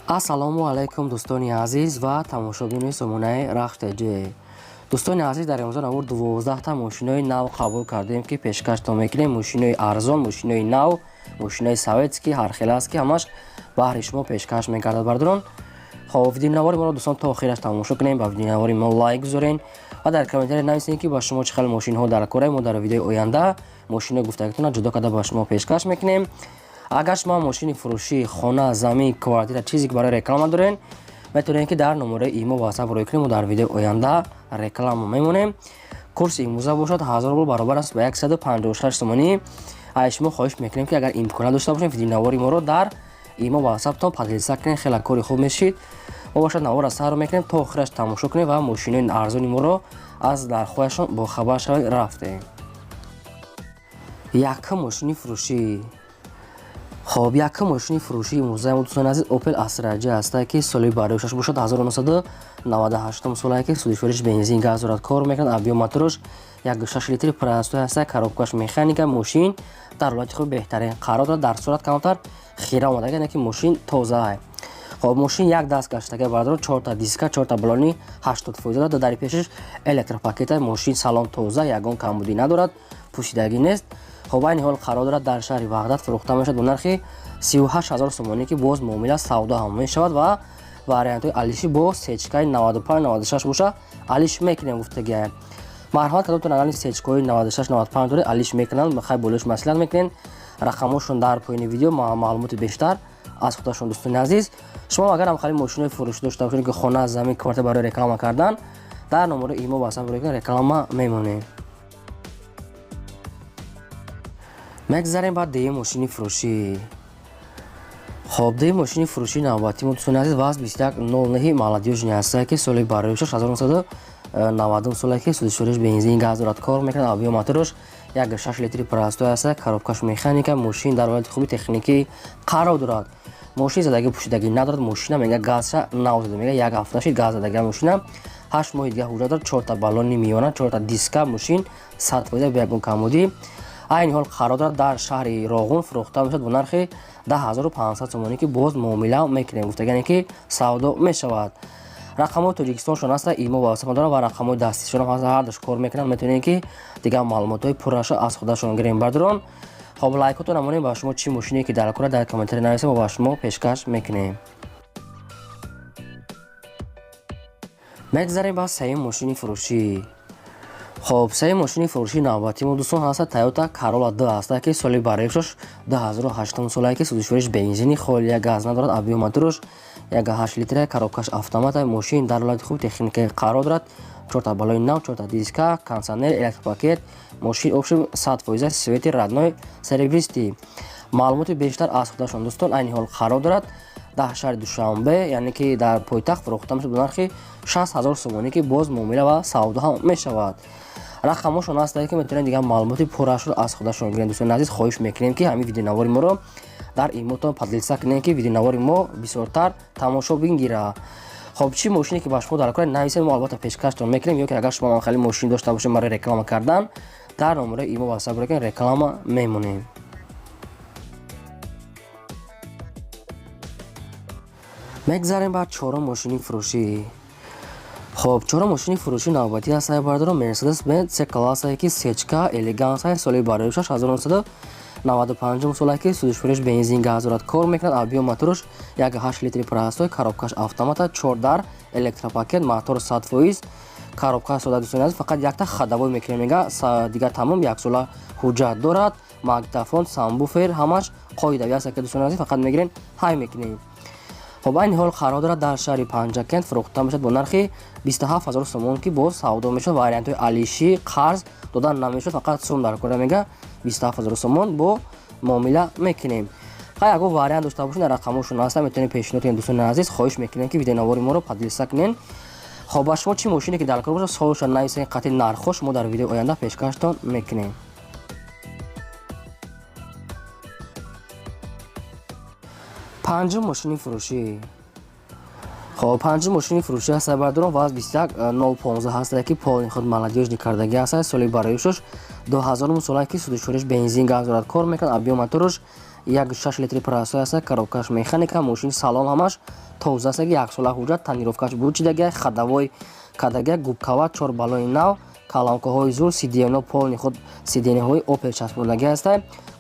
Ассалому алайкум Дустони Азиз ва тамошобини сомонаи РАХШ ТЧ. Дустони Азиз, дар имрӯза навор 12 та мошинҳои нав қабул кардем ки пешкаштон мекунем. Мошинҳои арзон, мошинҳои нав, мошинҳои советский, ҳархеласки ҳамаш баҳри шумо пешкаш мегардад бардорон. Хоб видеонавори моро дӯстон то охираш тамошо кунем, ба видеонавори мо лайк гузорен ва дар комментария нависед ки ба шумо чӣ хел мошинҳо дар кораем. Мо дар видеои оянда мошинҳои гуфтагитона ҷудо карда ба шумо пешкаш мекунем. Агар шумо мошини фурӯшӣ, хона, замин, квартира чизе ки барои реклама дорен, метавонед ки дар номераи имо WhatsApp рой кунем. Дар видеои оянда реклама мемонем. Курси имрӯза бошад 1000 рубл баробар аст ба 156 сомонӣ. Ай шумо хоҳиш мекунем ки агар имконат дошта бошем видеонавори моро дар имо WhatsApp-тон поделиса кунед. Хеле кори хуб мешид. мо бошад навора сар мекунем то охираш тамошо кунем ва мошинои арзони моро аз нархҳояшон бохабар шавед рафтем. Якум мошини фурӯшӣ. Хоб якум мошини фурӯшии имрӯзаи мо дӯстони азиз Opel Astra ҳастад ки соли бароишаш бошад 1998 солае ки судишвориш бензин газ дорад, кор мекунад. Объем моторош 1.6 литри простой ҳастад, коробкаш механика. Мошин дар ҳолати хуби беҳтарин қарор дорад, дар сурат камтар хира омадага, яъне ки мошин тоза. Хоб мошин як даст гаштага бардор, 4 та диска, 4 та балони 80% дорад. Дари пешаш электропакета. Мошин салон тоза, ягон камбудӣ надорад, пӯшидагӣ нест. хоб айни ҳол қарор дорад дар шаҳри Вахдат фурӯхта мешавад бо нархи 38000 сомонӣ ки боз муомила савдо ҳам мешавад ва вариантҳои алиши бо сечкаи 95-96 боша алиш мекунем. гуфтагӣ марҳамат кардотон агар сечкаи 96-95 доред алиш мекунанд, мехай болош маслиҳат мекунен. рақамҳошон дар поини видео маълумоти бештар аз худашон. дӯстони азиз, шумо агар ҳам хали мошинои фурӯшӣ дошта бошед ки хона, замин, квартира барои реклама кардан, дар номери имо WhatsApp рой кунед, реклама мемонем. мегзарем ба деюм мошини фурӯшӣ. хоб деюм мошини фурӯшии навбатӣ мо дӯстони азиз ваз 2109 молодёжни ҳастад ки соли бароишаш 1990 солае ки судишвориш бензин газ дорад, кор мекунад. объем моторош 1.6 литри простой ҳастад, коробкаш механика. мошин дар ҳолати хуби техникӣ қарор дорад. мошин задагӣ пӯшидагӣ надорад. мошина мега газша навзада, мега як ҳафта шид газ задагӣ мошина 8 моҳи дига ҳуҷҷат дорад. 4 та балони миёна, 4 та диска. мошин 100% бе ягон камбудӣ. айни ҳол қарор дорад дар шаҳри Роғун фурӯхта мешавад бо нархи 10500 сомонӣ ки боз муомила мекунем. гуфтагӣ ки савдо мешавад. рақамҳои Тоҷикистоншон ҳаста, имо WhatsApp дорад ва рақамҳои дастишон ҳам ҳаста, ҳардуш кор мекунанд. метавонед ки дигар маълумотҳои пурраша аз худашон гирем бардорон. хоб лайкотон намонем ба шумо чӣ мошине ки дар кора дар комментария нависед, мо ба шумо пешкаш мекунем. мегзарем ба сеюм мошини фурӯшӣ. хоб сеюм мошини фурӯшии навбатӣ мо дӯстон ҳаста Toyota Corolla 2 ҳастад ки соли бароишаш 2008 солае ки судишвориш бензини холия газ надорад. объем моторош 1.8 литра, коробкаш автомата. мошин дар ҳолати хуби техникаи қарор дорад. 4 та балони нав, 4 та диска, кондиционер, электропакет. мошин обшим 100% свети родной сервисти. маълумоти бештар аз худашон дӯстон айни ҳол қарор дорад дар шаҳри Душанбе, яъне ки дар пойтахт фурӯхта мешавад бо нархи 60000 сомонӣ ки боз муомила ва савдо ҳам мешавад. рақамҳошон ҳастад ки метавонед дигар маълумоти пуррашро аз худашон гирем. дӯстони азиз, хоҳиш мекунем ки ҳамин видеонавори моро дар имотон поделиса кунем ки видеонавори мо бисёртар тамошо бингира. хоб чӣ мошине ки ба шумо дар кора нависед, мо албатта пешкаштон мекунем. ё ки агар шумо хали мошин дошта бошед барои реклама кардан, дар номераи имо WhatsApp рой кунед, реклама мемонем. мегзарем ба чорум мошини фурӯшӣ. хоб чорум мошини фурӯшии навбатӣ ҳастад бардорон Mercedes-benz C классае ки сечка элегансае, соли бароишаш 1995 солае ки судишвориш бензин газ дорад, кор мекунад. объем моторош 1.8 литри простой, коробкаш автомата, 4 дар электропакет, мотор 100%, коробка сода. дӯстони азиз, фақат якта хадавой мекунем, мега дига тамом 1 сола ҳуҷҷат дорад. магнитофон, самбуфер ҳамаш қоидави аст ки дӯстони азиз фақат мегирем ҳай мекунем. хоб айни ҳол қарор дорад дар шаҳри Панҷакент фурӯхта мешавад бо нархи 27000 сомон ки боз савдо мешавад. вариантҳои алиши қарз додан намешавад, фақат сум дар кора мега 27000 сомон бо муомила мекунем. хай ягон вариант дошта бошед, рақамҳошон ҳаста, метавонед пешниҳод кунед. дӯстони азиз, хоҳиш мекунем ки видеонавори моро поделиса кунен. хоб ба шумо чӣ мошине ки дар кор бошад солошон нависед, қатъи нархош мо дар видеои оянда пешкаштон мекунем. панҷум мошини фурӯшӣ. хоб панҷум мошини фурӯшӣ ҳастад бардорон ваз 21015 ҳастад ки полни худ молодёжни кардагӣ ҳастад. соли бароишаш 2000 солае ки судишвориш бензин газ дорад, кор мекунад. объем моторош 1.6 литри прасой аст, коробкаш механика, мошин салон ҳамаш тоза аст, 1 сола ҳуҷҷат, тонировкаш бурчидаги, хадавой кадаги, губкава, 4 балони нав, каламкаҳои зур, сидиено полни худ сидиенаҳои Opel часпондаги аст.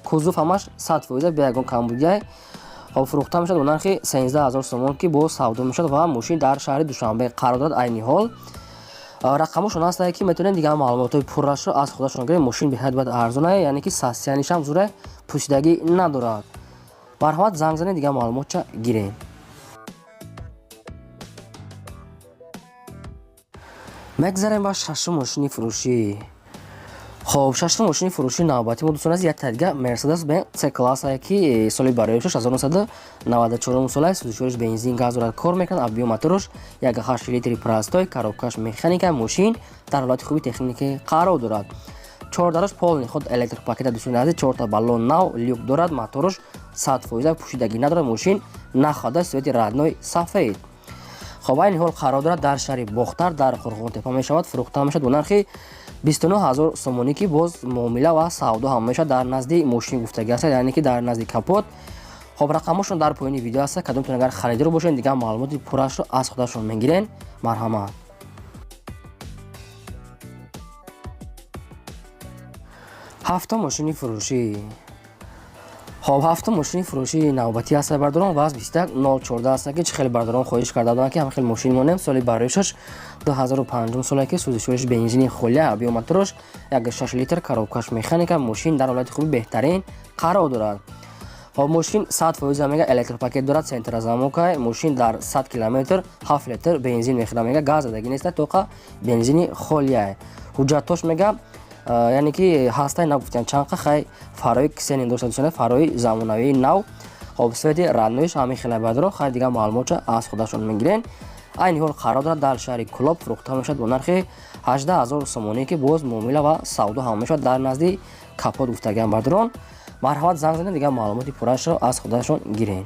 Кузов ҳамаш 100% бе ягон камбудия. фурӯхта мешавад бо нархи 13000 сомон ки бо савдо мешавад ва мошин дар шаҳри Душанбе қарор дорад. айни ҳол рақамошон аст ки метавонед дигар маълумотои пуррашро аз худашон гиред. мошин беҳад бад арзон аст, яъне ки састияниш ҳам зуре пӯсидагӣ надорад. марҳамат занг занед дигар маълумотча гиред. мегзарем ба шашум мошини фурӯшӣ. خب شش ماشین فروشی نوبتی ما دوستان از یک تدگاه مرسدس-بنز C کلاس است که سال برای 1994 سال است. سوزشورش بنزین گاز را کار میکنه. ابی موتورش 1.8 لیتری پراستای کاروبکاش مکانیک ماشین در حالت خوبی تکنیکی قرار دارد. 4 درش پول خود الکتریک پاکت دوستان از 4 تا بالون نو لیوک دارد. موتورش 100% پوشیدگی ندارد. ماشین نخواده سویت رادنوی سفید. خب این حال قرار دارد در شهر بختر در قرغون-تپه میشود. فروخته میشد با نرخ 29000 сомонӣ ки боз муомила ва савдо ҳамеша дар назди мошин гуфтагӣ аст, яъне ки дар назди капот. хоб рақамошон дар поёни видео аст. кадомтон агар харидор бошед дигар маълумоти пуррашро аз худашон мегирен. марҳамат. ҳафта мошини фурӯшӣ. хоб ҳафта мошини фурӯшии навбатӣ аст бардорон ва 21014 аст ки хеле бардорон хоҳиш карда буданд ки ҳама хел мошини монем соли бароишаш 2005 сола ки сӯзишвориш бензини холия абиё моторош 1.6 литр коробкаш механика мошин дар ҳолати хуби беҳтарин қарор дорад. хоб мошин 100% мега электропакет дорад. центра замока мошин дар 100 км 7 литр бензин мехӯрад. мега газ задагӣ нест, тоқа бензини холия. ҳуҷҷатош мега яъне ки ҳастай нагуфтем чанқа хай фарои ксенин дошта дӯстон, фарои замонавии нав. хоб свети радноиш ҳами хеле бадро хай дигар маълумотча аз худашон мегирен. айни ҳол қарор дорад дар шаҳри Кулоб. фурӯхта мешавад бо нархи 18000 сомонӣ ки боз муомила ва савдо ҳам мешавад дар назди капот гуфтагиам бардорон. марҳамат занг занед дигар маълумоти пуррашро аз худашон гирен.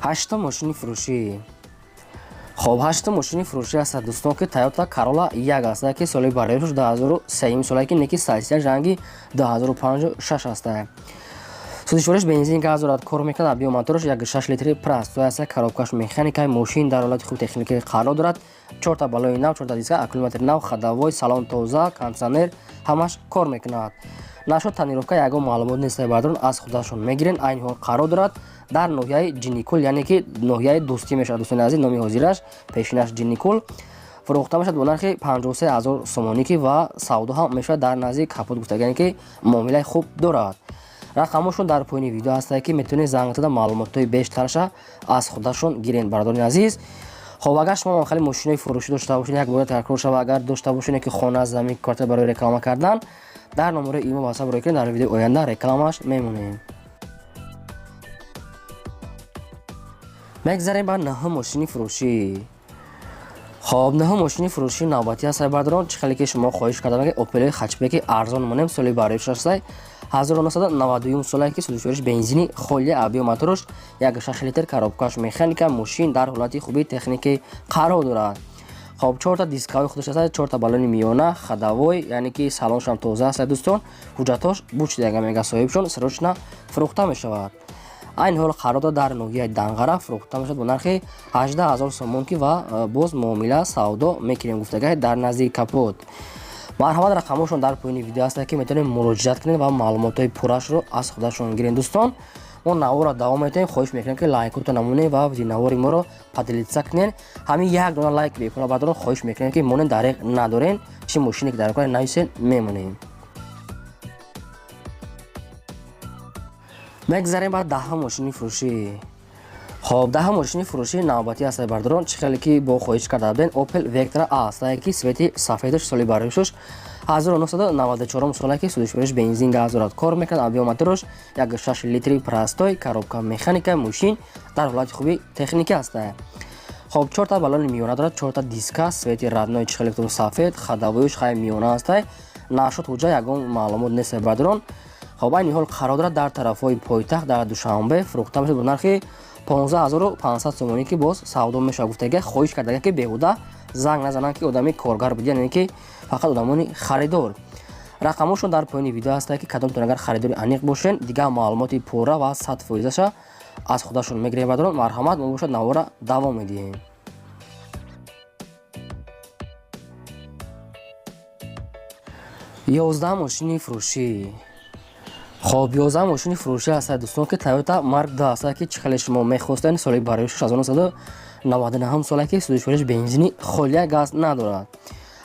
ҳашта мошини фурӯшӣ. хоб ҳашта мошини фурӯшӣ аст дӯстон ки Toyota Corolla 1 аст ки соли бароишаш 2003 сола ки неки сайсия ранги 2056 аст. сӯзишвориш бензин газ дорад, кор мекунад. абиё моторош 1.6 литри прастой аст. коробкаш механика мошин дар ҳолати хуби техникӣ қарор дорад. 4 та балони нав, 4 та диска, аккумулятори нав, хадавой, салон тоза, кондитсионер ҳамаш кор мекунад. нашуд тонировка ягон маълумот нест бардорон аз худашон мегирен. айни ҳол қарор дорад дар ноҳияи ҷинникул, яъне ки ноҳияи дӯстӣ мешавад. дӯстони азиз, номи ҳозираш пешинаш ҷинникул. фурӯхта мешавад бо нархи 53000 сомонӣ ки ва савдо ҳам мешавад дар назди капот гуфтагӣ, яъне ки муомилаи хуб дорад. рақамошон дар поёни видео аст ки метавонед занг зада маълумотои бештарша аз худашон гирен. бародарони азиз, хоб агар шумо хеле мошинҳои фурӯшӣ дошта бошед, як бора такрор шава, агар дошта бошед ки хона, замин, квартира барои реклама кардан, дар номерои имо ва саб рӯй дар видеои оянда рекламаш мемонем. мегзарем ба наҳум мошини фурӯшӣ. хоб наҳум мошини фурӯшии навбатӣ аст бардорон. чӣ хеле ки шумо хоҳиш кардан ки Opel хачбеки арзон монем соли бароиш аст 1991 сола ки сӯзишвориш бензини холия абиё моторош 1.6 литр коробкаш механика мошин дар ҳолати хуби техникӣ қарор дорад. хоб 4 та дискаҳои худаш аст, 4 та балони миёна, хадавой, яъне ки салоншам тоза аст дӯстон. ҳуҷҷатош бурчидага мега соҳибшон срочна фурӯхта мешавад. айни ҳол қарор дорад дар ноҳияи Дангара. фурӯхта мешавад бо нархи 18000 сомон ки ва боз муомила савдо мекунем гуфтагӣ дар назди капот. марҳамат рақамошон дар поёни видео аст ки метавонед муроҷиат кунед ва маълумотои пуррашро аз худашон гирен. дӯстон, мо наворро давом метавонем. хоҳиш мекунем ки лайкотон намонед ва навори моро поделитса кунед. ҳамин як дона лайк бекуна бардорон хоҳиш мекунем ки монен дариқ надорен, чӣ мошине ки дар кор нависен мемонем. мегзарем ба даҳум мошини фурӯшӣ. хоб даҳум мошини фурӯшии навбатӣ аст бардорон. чӣ хеле ки бо хоҳиш карда будем Opel Vectra аст ки свети сафедаш соли бароишаш 1994 сола ки сӯзишвориш бензин газ дорад, кор мекунад. абиё моторош 1.6 литри прастой коробка механика мошин дар ҳолати хуби техника аст. хоб 4 та балони миёна дорад, 4 та диска, свети раднои чӣ хеле сафед, хадавоиш хай миёна аст. нашуд ҳуҷҷа ягон маълумот нест бардорон. хоб айни ҳол қарор дорад дар тарафҳои пойтахт дар Душанбе. фурӯхта мешавад бо нархи 15500 сомонӣ ки боз савдо мешавад гуфтага. хоҳиш кардага ки беҳуда занг назананд ки одами коргар буд, яъне ки фақат одамони харидор. рақамошон дар поёни видео ҳастад ки кадомтон агар харидори аниқ бошен дигар маълумоти пурра ва 100%-аша аз худашон мегирем ва дорон марҳамат мебошад навора давом медиҳем. Ёздаҳ мошини фурӯшӣ. Хоб 11 мошини фурӯшӣ ҳастад дӯстон ки Toyota Mark II ҳастад ки чӣ хеле шумо мехостед соли барои 1999 соле ки судишвориш бензини холия газ надорад.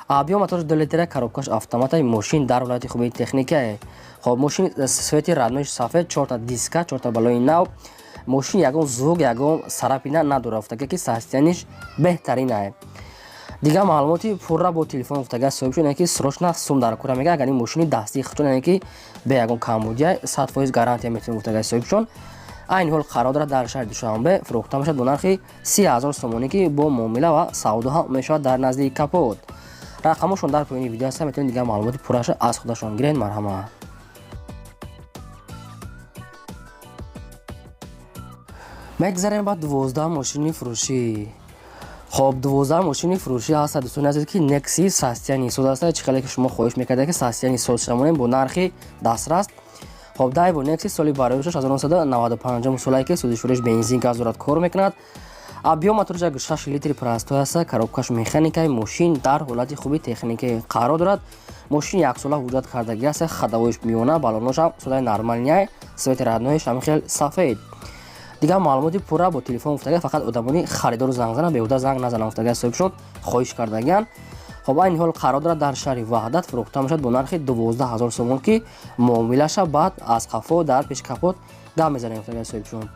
Объем мотори 2 литра коробкаш автоматаи мошин дар ҳолати хуби техникае. Хоб мошин свети радноиш сафед 4 та диска 4 та балои нав. Мошин ягон звук ягон сарапина надорад уфтага ки состояниш беҳтаринае. Дигар маълумоти пурра бо телефон уфтага соҳибшон ки срочна сум дар кора мега агар ин мошини дастии хучанд ки бе ягон камбудия 100% гарантия метавонед уфтага соҳибшон. Айни ҳол қарор дорад дар шаҳри Душанбе фурӯхта мешавад бо нархи 30,000 сомонӣ ки бо муомила ва савдо ҳам мешавад дар назди капот. рақамошон дар поёни видео ҳастанд метавонед дигар маълумоти пурраша аз худашон гиред. марҳамат. мегзарем ба 12 мошини фурӯшӣ. хоб 12 мошини фурӯшӣ ҳастад дӯстони азиз ки Nexia состоянии соз ҳастад. чӣ хеле ки шумо хоҳиш мекардед ки состоянии соз шамонем бо нархи дастрас. хоб Daewoo Nexia соли бароишаш 1995 солае ки судишвориш бензин газ дорад кор мекунад. объем моториш 6 литри простой ҳастад. коробкаш механикаи мошин дар ҳолати хуби техникаи қарор дорад. мошин як сола ҳуҷҷат кардагӣ ҳастад. хадавоиш миёна балонош ҳам содаи нормалияе. свети радноиш ҳам хел сафед. дигар маълумоти пурра бо телефон уфтага фақат одамони харидору занг зана беҳуда занг назананд уфтага соҳибшон хоҳиш кардагиян. хоб айни ҳол қарор дорад дар шаҳри Вахдат фурӯхта мешавад бо нархи 12,000 сомон ки муомилаша баъд аз қафо дар пеши капот гап мезанем уфтага соҳибшон.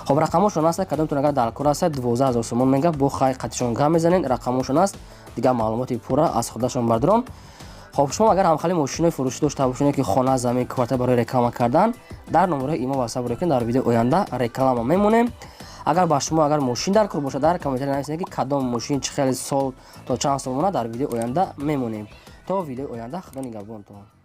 хоб рақамошон аст кадомтон агар дар кор ҳастад 12,000 сомон мега бо қатишон гап мезанед. рақамошон аст дигар маълумоти пурра аз худашон бардорон. хоб шумо агар ҳамхали мошинҳои фурӯшӣ дошта бошед ки хона замин квартира барои реклама кардан дар номерҳои имо васаб буред ки дар видео оянда реклама мемонем. агар ба шумо агар мошин дар кор бошад дар комментари нависед ки кадом мошин чӣ хеле сол то чанд сол монад дар видео оянда мемонем. то видео оянда худо нигаҳбонтон.